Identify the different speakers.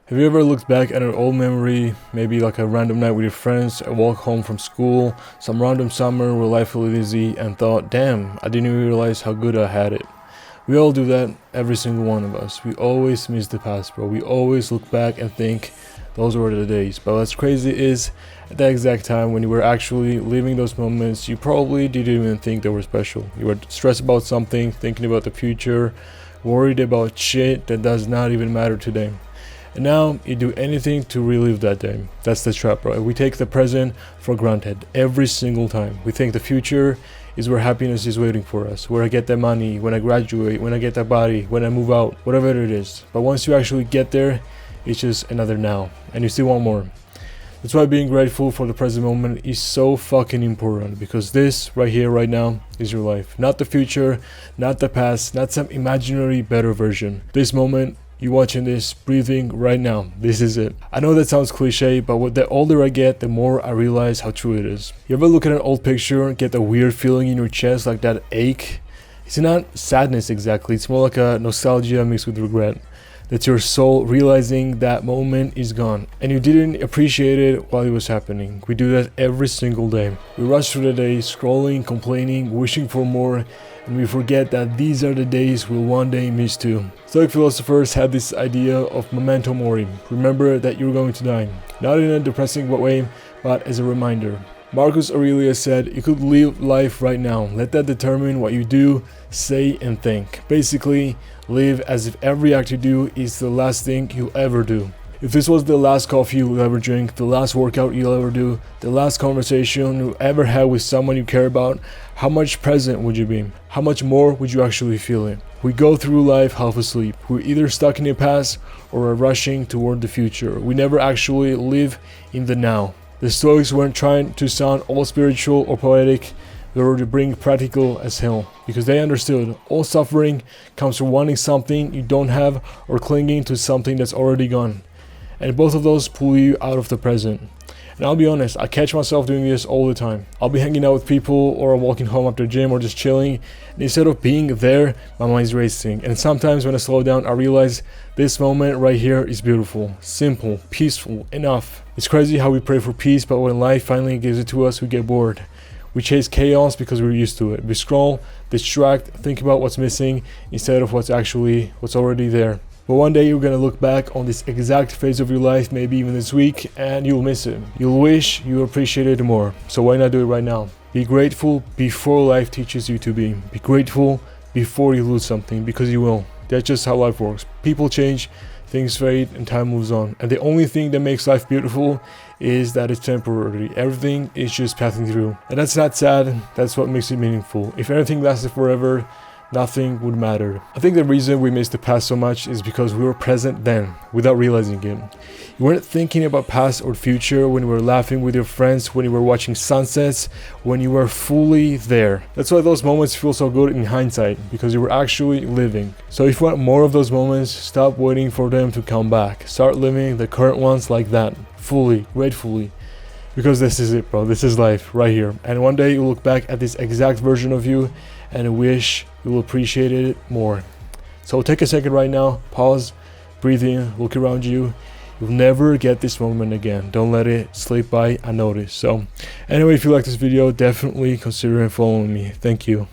Speaker 1: Have you ever looked back at an old memory, maybe like a random night with your friends, a walk home from school, some random summer where life felt easy, and thought, damn, I didn't even realize how good I had it? We all do that, every single one of us. We always miss the past, bro. We always look back and think those were the days. But what's crazy is, at that exact time when you were actually living those moments, you probably didn't even think they were special. You were stressed about something, thinking about the future, worried about shit that does not even matter today. And now you do anything to relive that day. That's the trap, bro. We take the present for granted every single time. We think the future is where happiness is waiting for us, where I get that money, when I graduate, when I get that body, when I move out, whatever it is. But once you actually get there, it's just another now, and you still want more. That's why being grateful for the present moment is so fucking important, because this right here, right now, is your life. Not the future, not the past, not some imaginary better version. This moment, you watching this, breathing right now. This is it. I know that sounds cliche, but the older I get, the more I realize how true it is. You ever look at an old picture and get a weird feeling in your chest, like that ache? It's not sadness exactly, it's more like a nostalgia mixed with regret. That's your soul realizing that moment is gone and you didn't appreciate it while it was happening. We do that every single day. We rush through the day, scrolling, complaining, wishing for more, and we forget that these are the days we'll one day miss too. Stoic philosophers had this idea of memento mori. Remember that you're going to die. Not in a depressing way, but as a reminder. Marcus Aurelius said, you could live life right now. Let that determine what you do, say, and think. Basically, live as if every act you do is the last thing you'll ever do. If this was the last coffee you'll ever drink, the last workout you'll ever do, the last conversation you ever had with someone you care about, how much present would you be? How much more would you actually feel it? We go through life half asleep. We're either stuck in the past or are rushing toward the future. We never actually live in the now. The Stoics weren't trying to sound all spiritual or poetic, they were to bring practical as hell, because they understood all suffering comes from wanting something you don't have or clinging to something that's already gone. And both of those pull you out of the present. And I'll be honest, I catch myself doing this all the time. I'll be hanging out with people or I'm walking home after the gym or just chilling, and instead of being there, my mind's racing. And sometimes when I slow down, I realize this moment right here is beautiful, simple, peaceful, enough. It's crazy how we pray for peace, but when life finally gives it to us, we get bored. We chase chaos because we're used to it. We scroll, distract, think about what's missing instead of what's already there. But one day you're gonna look back on this exact phase of your life, maybe even this week, and you'll miss it. You'll wish you appreciated it more. So why not do it right now? Be grateful before life teaches you to be. Be grateful before you lose something, because you will. That's just how life works. People change, things fade, and time moves on. And the only thing that makes life beautiful is that it's temporary. Everything is just passing through. And that's not sad, that's what makes it meaningful. If everything lasted forever, nothing would matter. I think the reason we miss the past so much is because we were present then, without realizing it. You weren't thinking about past or future when you were laughing with your friends, when you were watching sunsets, when you were fully there. That's why those moments feel so good in hindsight, because you were actually living. So if you want more of those moments, stop waiting for them to come back. Start living the current ones like that, fully, gratefully. Because this is it, bro. This is life right here. And one day you'll look back at this exact version of you and wish you will appreciate it more. So take a second right now, pause, breathe in, look around you. You'll never get this moment again. Don't let it slip by unnoticed. So anyway, if you like this video, definitely consider following me. Thank you.